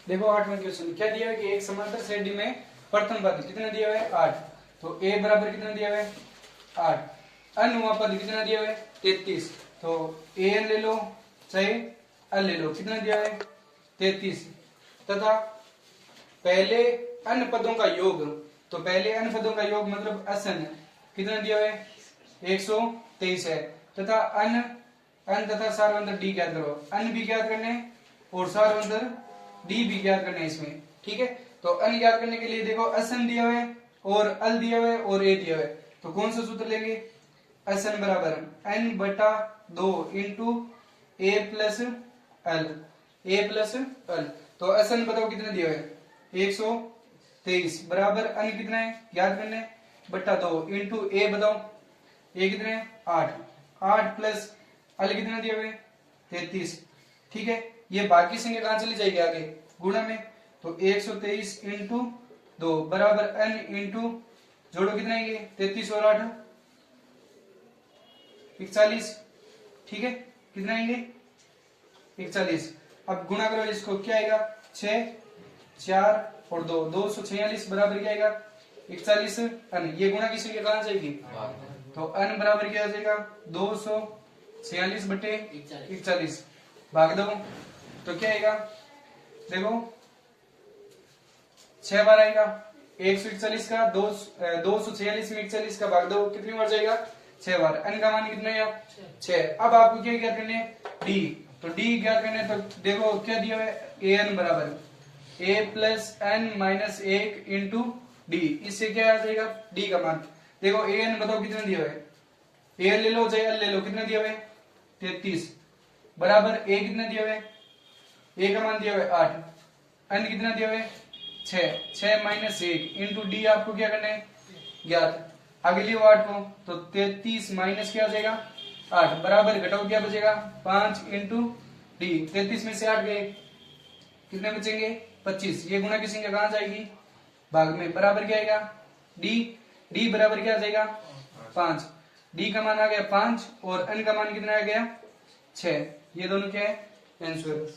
देखो 8वां क्वेश्चन क्या दिया है कि एक समांतर श्रेणी में प्रथम पद कितना दिया हुआ है 8, तो a बराबर कितना दिया हुआ है 8। अनुमा पद कितना दिया हुआ है 33, तो an ले लो चाहे l ले लो, कितना दिया है 33, तथा पहले अन्य पदों का योग, तो पहले अन्य पदों का योग मतलब असन कितना दिया हुआ है 123 है, तथा अन तथा सारवंतर डी ज्ञात करो। अन भी ज्ञात करने और सारवंतर डी भी ज्ञात करने इसमें, ठीक है। तो अन ज्ञात करने के लिए देखो असन दिया हुआ है और अल दिया हुआ है और ए दिया हुआ है, तो कौन सा सूत्र लेंगे, असन बराबर n बटा 2 इंटू ए प्लस एल। तो असन बताओ कितना दिया हुआ है 123 बराबर अन कितना है ज्ञात करने बटा 2 इंटू ए बताओ ए कितना है 8 प्लस अल कितना दिया हुआ है 33, ठीक है। ये बाकी संख्या कहां चली जाएगी आगे गुणा में, तो 123 इंटू 2 बराबर n इंटू जोड़ो कितना है ये 33 और 8 41, ठीक है, कितना है ये 41। अब गुणा करो इसको, क्या आएगा 6 4 और 2 246 बराबर क्या आएगा 41 n। ये गुणा की संख्या कहां जाएगी, तो n बराबर क्या आ जाएगा 246 बटे 41 भाग दो, तो क्या आएगा देखो 6 बार आएगा 141 का 246 में 41 का भाग दो, कितनी बार जाएगा 6 बार। n का मान कितना है 6। अब आपको क्या ज्ञात करने d, तो d ज्ञात करने, तो देखो क्या दिया हुआ है an बराबर a plus n minus 1 into D, इससे क्या आ जाएगा d का मान। देखो an बताओ कितना दिया हुआ है, a ले लो चाहे l ले लो, कितना दिया हुआ है 33 बराबर a कितना दिया हुआ है, a का मान दिया हुआ है 8, n कितना दिया हुआ है 6 माइनस 1 इंटू डी आपको क्या करना है ज्ञात। आगे लियो 8 को, तो 33 माइनस क्या हो जाएगा 8 बराबर घटाओ क्या बचेगा 5 इंटू डी। 33 में से 8 गए, कितने बचेंगे 25। ये गुणा की संख्या कहां जाएगी भाग में, बराबर क्या आएगा डी बराबर क्या आ जाएगा 5। डी का मान आ गया 5 और n का मान कितना आ गया 6। ये दोनों क्या है आंसर।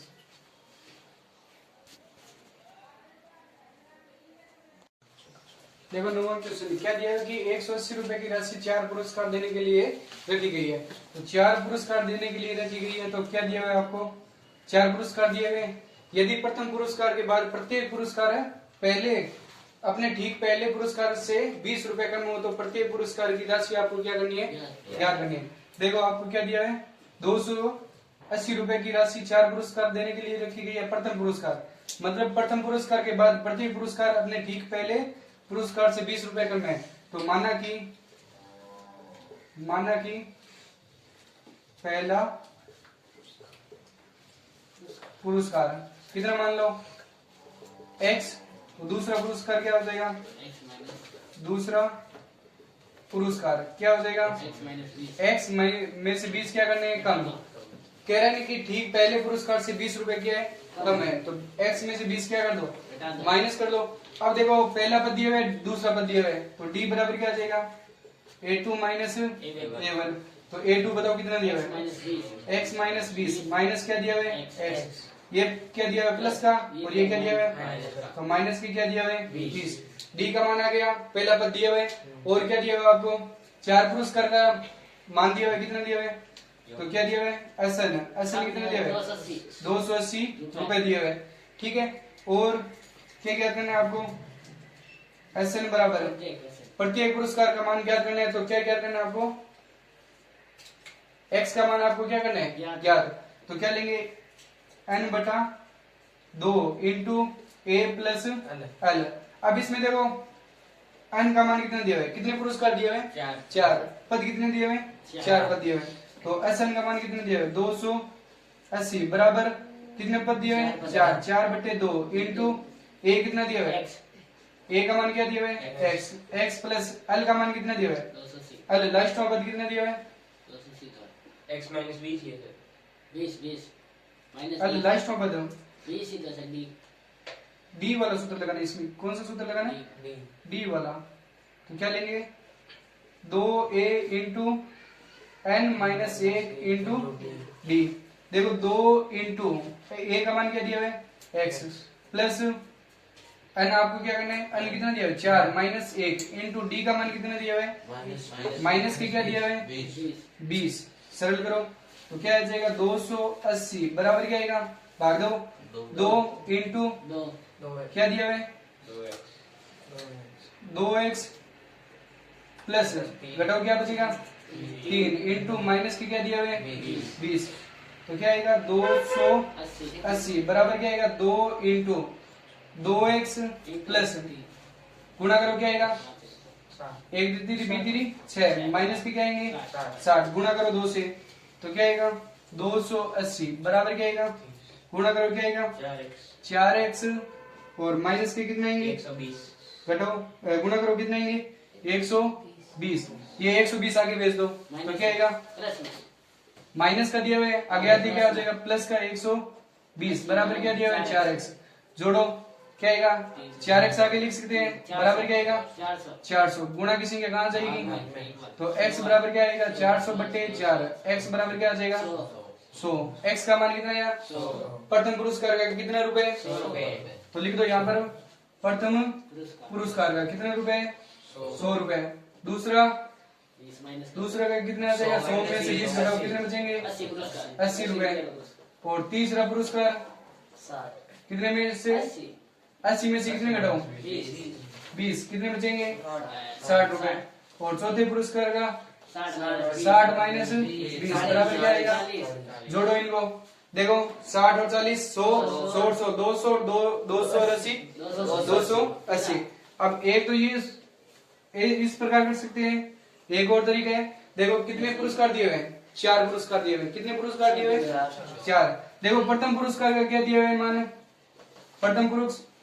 देखो 9वां क्वेश्चन क्या दिया है कि 180 रुपए की राशि 4 पुरस्कार देने के लिए रखी गई है, तो 4 पुरस्कार देने के लिए रखी गई है, तो क्या दिया हुआ है आपको 4 पुरस्कार दिए हुए। यदि प्रथम पुरस्कार के बाद प्रत्येक पुरस्कार है पहले अपने ठीक पहले पुरस्कार से 20 रुपए कम हो, तो प्रत्येक पुरस्कार की राशि आपको क्या करनी है ज्ञात करनी है। देखो आपको क्या दिया है 280 रुपए की राशि 4 पुरस्कार देने के लिए रखी गई है। प्रथम पुरस्कार मतलब प्रथम पुरस्कार के बाद प्रत्येक पुरस्कार अपने ठीक पहले पुरस्कार से 20 रुपए कम है, तो माना कि पहला पुरस्कार कितना मान लो x, तो दूसरा पुरस्कार क्या हो जाएगा दूसरा पुरस्कार क्या हो जाएगा x में से 20 क्या करने हैं कम। कह रहे हैं कि ठीक पहले पुरस्कार से 20 रुपए क्या है कम है, तो x में से 20 क्या कर दो माइनस कर दो। अब देखो पहला पद दिया हुआ है दूसरा पद दिया हुआ है, तो d बराबर क्या आ जाएगा a2 माइनस a1, तो a2 बताओ कितना दिया हुआ है x माइनस 20 माइनस क्या दिया हुआ है x, ये क्या दिया हुआ है प्लस का और ये क्या दिया हुआ है तो माइनस की क्या दिया हुआ है 20। d का मान आ गया, पहला पद दिया हुआ है और क्या दिया हुआ है आपको 4 पुरस्कार का मान दिया हुआ है, कितना दिया हुआ है तो क्या दिया हुआ है असन कितना दिया हुआ है 280 रुपए दिया हुआ है, ठीक है। और क्या ज्ञात करना है आपको एसएन बराबर प्रत्येक पुरस्कार का मान ज्ञात करना है, तो क्या ज्ञात करना है आपको x का मान आपको क्या करना है ज्ञात, तो क्या लेंगे n बटा 2 इंटू ए प्लस एल। अब इसमें देखो n का मान कितना दिया हुआ है, कितने पुरस्कार दिए हुए हैं 4, पद कितने दिए हुए हैं 4 पद दिए हुए हैं, तो एसएन का मान कितना दिया हुआ है 280 बराबर कितने पद दिए हुए हैं 4 बटे 2 इंटू ए कितना दिया हुआ है ए का मान क्या दिया हुआ है x प्लस एल का मान कितना दिया हुआ है एल लास्ट का पद कितना दिया हुआ है x माइनस 20 है सर 20 माइनस एल लास्ट का पद 20 ही तो सर डी वाला सूत्र लगाना, इसमें कौन सा सूत्र लगाना डी वाला, तो क्या लेंगे 2a into n minus 1 into D. देखो 2 इंटू ए का मान क्या दिया हुआ है x प्लस एन आपको क्या करना है, एन कितना दिया है 4 माइनस 1 इंटू डी का मान कितना दिया हुआ है माइनस के क्या दिया हुआ है 20। सरल करो तो क्या आ जाएगा 280 बराबर क्या आएगा भाग दो 2 इंटू दो क्या दिया हुआ है 2x प्लस घटाओ क्या बचेगा 3 इंटू माइनस के क्या दिया हुआ है 20। तो क्या आएगा 280 बराबर क्या आएगा 2 इंटू 2x प्लस गुणा करो क्या आएगा 1 3 बी 3 6 माइनस के क्या आएंगे 60 गुणा करो 2 से तो क्या आएगा 280 बराबर क्या आएगा गुणा करो क्या आएगा 4x और माइनस के कितने आएंगे 120 घटाओ गुणा करो कितने आएंगे 120। ये 120 आगे भेज दो तो क्या आएगा प्लस में माइनस का दिया हुआ है आगे आगे क्या हो जाएगा प्लस का 120 बराबर क्या दिया हुआ है 4x जोड़ो क्या आएगा 4x आगे लिख सकते हैं बराबर क्या आएगा 400 गुणा की संख्या कहाँ जाएगी तो x बराबर क्या आएगा 400 बट्टे 4 x बराबर क्या आ जाएगा 100 x का मान कितना आया प्रथम पुरस्कार का कितना रुपए 100 तो लिख दो यहाँ पर प्रथम पुरस्कार का कितने रुपए 100 रुपए। दूसरा का कितना आ जाएगा 100 में से 20 घटाओ कितने बचेंगे 80 रुपए। और तीसरा पुरस्कार कितने में से 80 में से कितने घटाओ 20 कितने बचेंगे 60 रुपए। और चौथे पुरस्कार का 60 माइनस 20 बराबर क्या आएगा जोड़ो इनको देखो 60 और 40 100 100 100 200 280 280। अब एक तो ये इस प्रकार कर सकते हैं एक और तरीका है देखो कितने पुरस्कार दिए हुए हैं 4 पुरस्कार दिए हुए हैं कितने पुरस्कार दिए हुए हैं 4। देखो प्रथम पुरस्कार का क्या दिया हुआ है मान प्रथम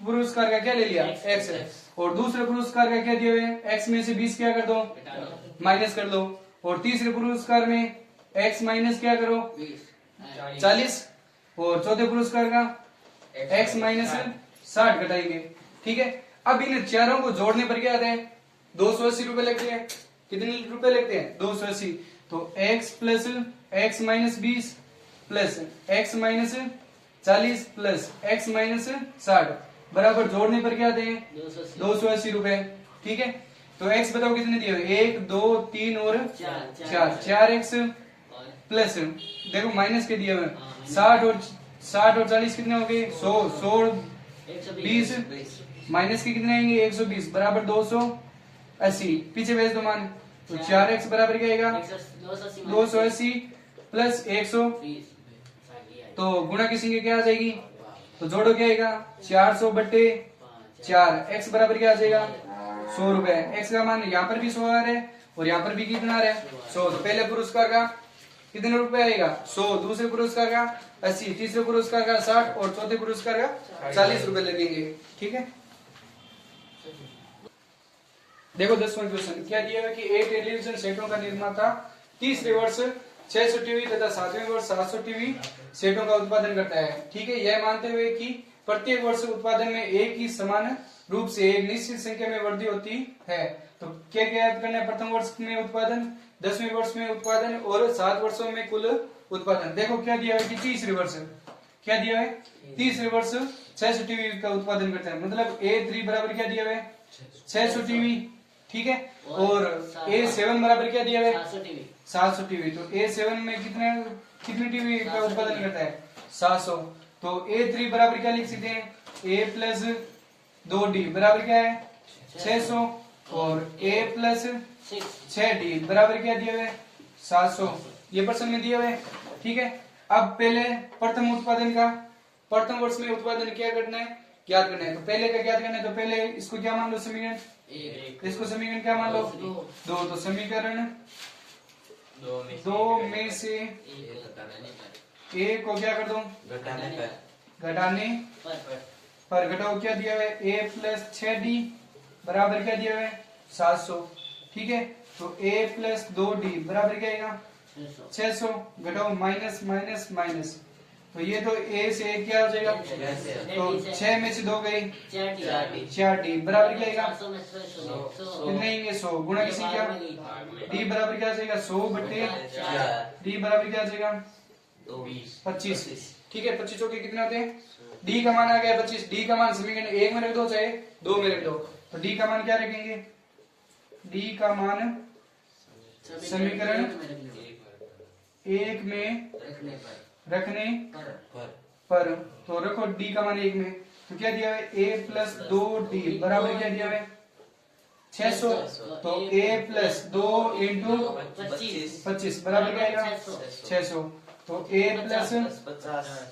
पुरस्कार का क्या ले लिया x और दूसरे पुरस्कार का क्या दिया हुआ है x में से 20 क्या कर दो माइनस कर दो और तीसरे पुरस्कार में x माइनस क्या करो 40 और चौथे पुरस्कार का x माइनस 60 घटाएंगे। ठीक है अब इन चारों को जोड़ने पर क्या आता है 280 रुपए लगते हैं कितने रुपए लगते हैं 280। तो x plus x minus 20 plus x minus 40 plus x minus 60 बराबर जोड़ने पर क्या आते हैं 280 रुपए। ठीक है तो x बताओ कितने दिए हुए 1 2 3 और 4x प्लस देखो माइनस के दिए हुए 60 और 40 कितने हो गए 100 20 माइनस के कितने आएंगे 120 बराबर 280 पीछे भेज दो मान तो 4x बराबर क्या आएगा 280 प्लस 120 तो गुणा की संख्या क्या आ जाएगी तो जोड़ो क्या आएगा 400 बट्टे 4 x बराबर क्या आ जाएगा 100 रुपए। x का मान यहाँ पर भी 100 आ रहा है और यहाँ पर भी कितना आ रहा है 100। तो पहले पुरस्कार का कितने रुपए आएगा 100 दूसरे पुरस्कार का 80 तीसरे पुरस्कार का 60 और चौथे पुरस्कार का 40 रुपए लगेंगे। ठीक है देखो 10वां क्वेश्चन क्या दिया है कि एक टेलीविजन सेटों का निर्माता तीसरे वर्ष 600 टीवी तथा 7वें वर्ष 700 टीवी सेटों का उत्पादन करता है। ठीक है यह मानते हुए कि प्रत्येक वर्ष उत्पादन में एक ही समान रूप से एक निश्चित संख्या में वृद्धि होती है। तो क्या याद करना है प्रथम वर्ष में उत्पादन 10वें वर्ष में उत्पादन और 7 वर्षों में कुल उत्पादन। देखो क्या दिया है कि तीसरे वर्ष क्या दिया है तीसरे वर्ष 600 टीवी का उत्पादन करता है मतलब A3 बराबर क्या दिया है 600 टीवी। ठीक है और A7 बराबर क्या दिया है 700 टीवी। तो A7 में कितने टीवी का उत्पादन करता है 700। तो A3 बराबर क्या लिख सकते हैं A प्लस 2D बराबर क्या है 600 और A प्लस 6D बराबर क्या दिया हुआ है 700 ये प्रश्न में दिया हुआ है। ठीक है अब पहले प्रथम उत्पादन का प्रथम वर्ष में उत्पादन क्या करना है ज्ञात करना है। तो पहले का ज्ञात करना है तो पहले इसको क्या मान लो समीकरण इसको समीकरण क्या मान लो 2। तो समीकरण 2 में से A को क्या कर दो घटाने पर घटाओ क्या दिया हुआ है A प्लस 6D बराबर क्या दिया हुआ है 700। ठीक है तो A प्लस 2D बराबर क्या आएगा 600 घटाओ माइनस माइनस माइनस तो ये तो A से A क्या हो जाएगा तो 6 में से 2 गई 4D बराबर क्या आएगा कितने आएंगे 100 गुणा की संख्या D बराबर क्या आ जाएगा 100 बट्टे D बराबर क्या आ जाएगा 25। ठीक है 25 के कितने होते हैं डी का मान आ गया 25। डी का मान समीकरण 1 में रख दो चाहे 2 में रख दो। तो डी का मान क्या रखेंगे? डी का मान समीकरण 1 में रखने पर, तो रखो डी का मान 1 में, तो क्या दिया है? a प्लस 2d बराबर क्या दिया है? 600। तो a प्लस 2 इंटू 25 बराबर क्या आएगा? 600। तो a प्लस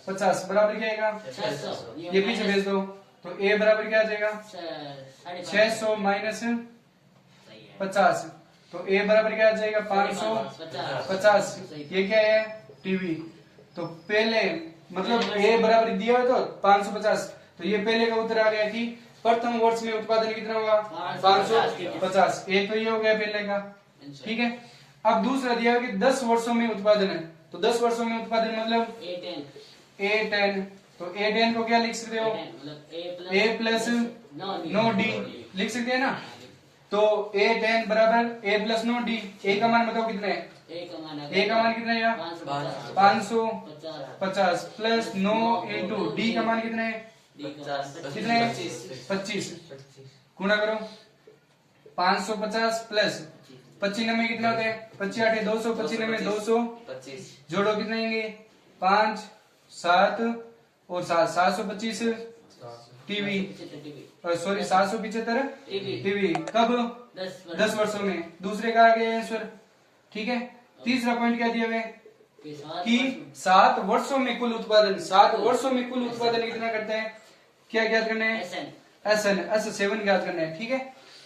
50 बराबर क्या आएगा? 600। ये पीछे भेज दो। तो a बराबर क्या आ जाएगा? 600 माइनस 50। तो a बराबर क्या आ जाएगा? 550। ये क्या है? टीवी। तो पहले मतलब a बराबर दिया है तो 550, तो ये पहले का उत्तर आ गया कि प्रथम वर्ष में उत्पादन कितना होगा? 550। एक तो ये हो गया पहले का, ठीक है। अब दूसरा दिया है कि 10 वर्षों में उत्पादन है, तो 10 वर्षों में उत्पादन मतलब A10। तो A10 को क्या लिख सकते हो? a प्लस 9d लिख सकते हैं ना। तो A10 बराबर a प्लस 9d। a का मान बताओ कितना है? a का मान कितना है? 550 प्लस 9 इंटू d का मान कितना है? कितना है? 25। गुणा करो 550 प्लस 25 में कितना होता है? 25 8 200, 25 में 200 जोड़ो कितना आएंगे? 5 7 और 7 725 टीवी, सॉरी 775 टीवी। कब? 10 वर्षों में। दूसरे का आ गया आंसर, ठीक है। तीसरा पॉइंट क्या दिया हुआ है कि 7 वर्षों में कुल उत्पादन, 7 वर्षों में कुल उत्पादन कितना करते हैं? क्या ज्ञात करना है? S7 ज्ञात करना है, ठीक है।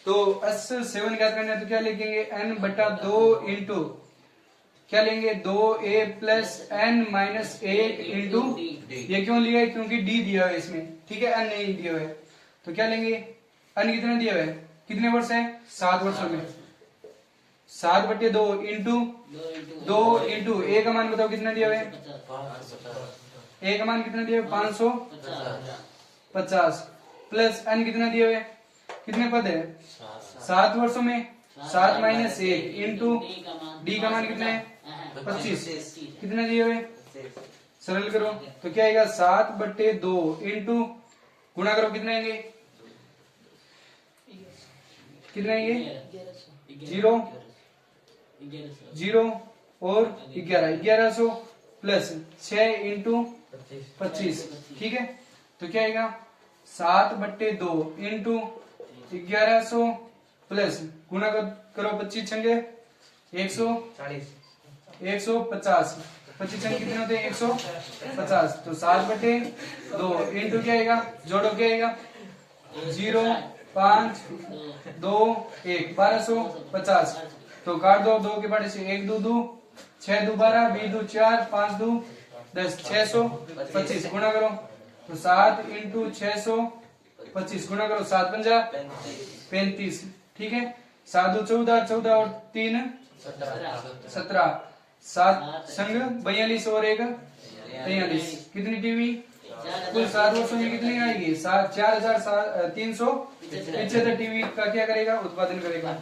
तो S7 ज्ञात करना है तो क्या लिखेंगे? n बटा 2 इंटू क्या लेंगे? 2a plus n minus 1 into, ये क्यों लिया है? क्योंकि d दिया है इसमें, ठीक है, n नहीं दिया है। तो क्या लेंगे? n कितना दिया है? कितने वर्ष है? 7 वर्षों में। 7 बटे 2 इंटू 2 इंटू a का मान बताओ कितना दिया है? a का मान कितना दिया है? 550 प्लस n कितना दिया है? कितने पद है? 7 वर्षों में। 7 माइनस 1 इंटू डी का मान कितना है? 25। कितना दिए हुए? सरल करो तो क्या आएगा? 7 बटे 2 इंटू गुणा करो कितना आएंगे? कितना आएंगे? 0 और 1100 प्लस 6 इंटू 25, ठीक है। तो क्या आएगा? 7 बटे 2 इंटू 1100 प्लस गुणा करो 25 छंगे 150, 25 छंगे कितने होते हैं? 150। तो 7 बटे 2 इंटू क्या आएगा? जोड़ो क्या आएगा? 0 5 2 1 1250। तो काट दो 2 के बारे से 1 2 2 6 2 12 2 2 4 5 2 10 625 गुणा करो तो 7 इंटू 625 गुणा करो 7 पंजा 35, ठीक है। 7 2 14 14 और 3 17 7 संग 42 और 1 43। कितनी टीवी? कुल 7 वर्षों में कितनी आएगी? 4375 टीवी का क्या करेगा? उत्पादन करेगा।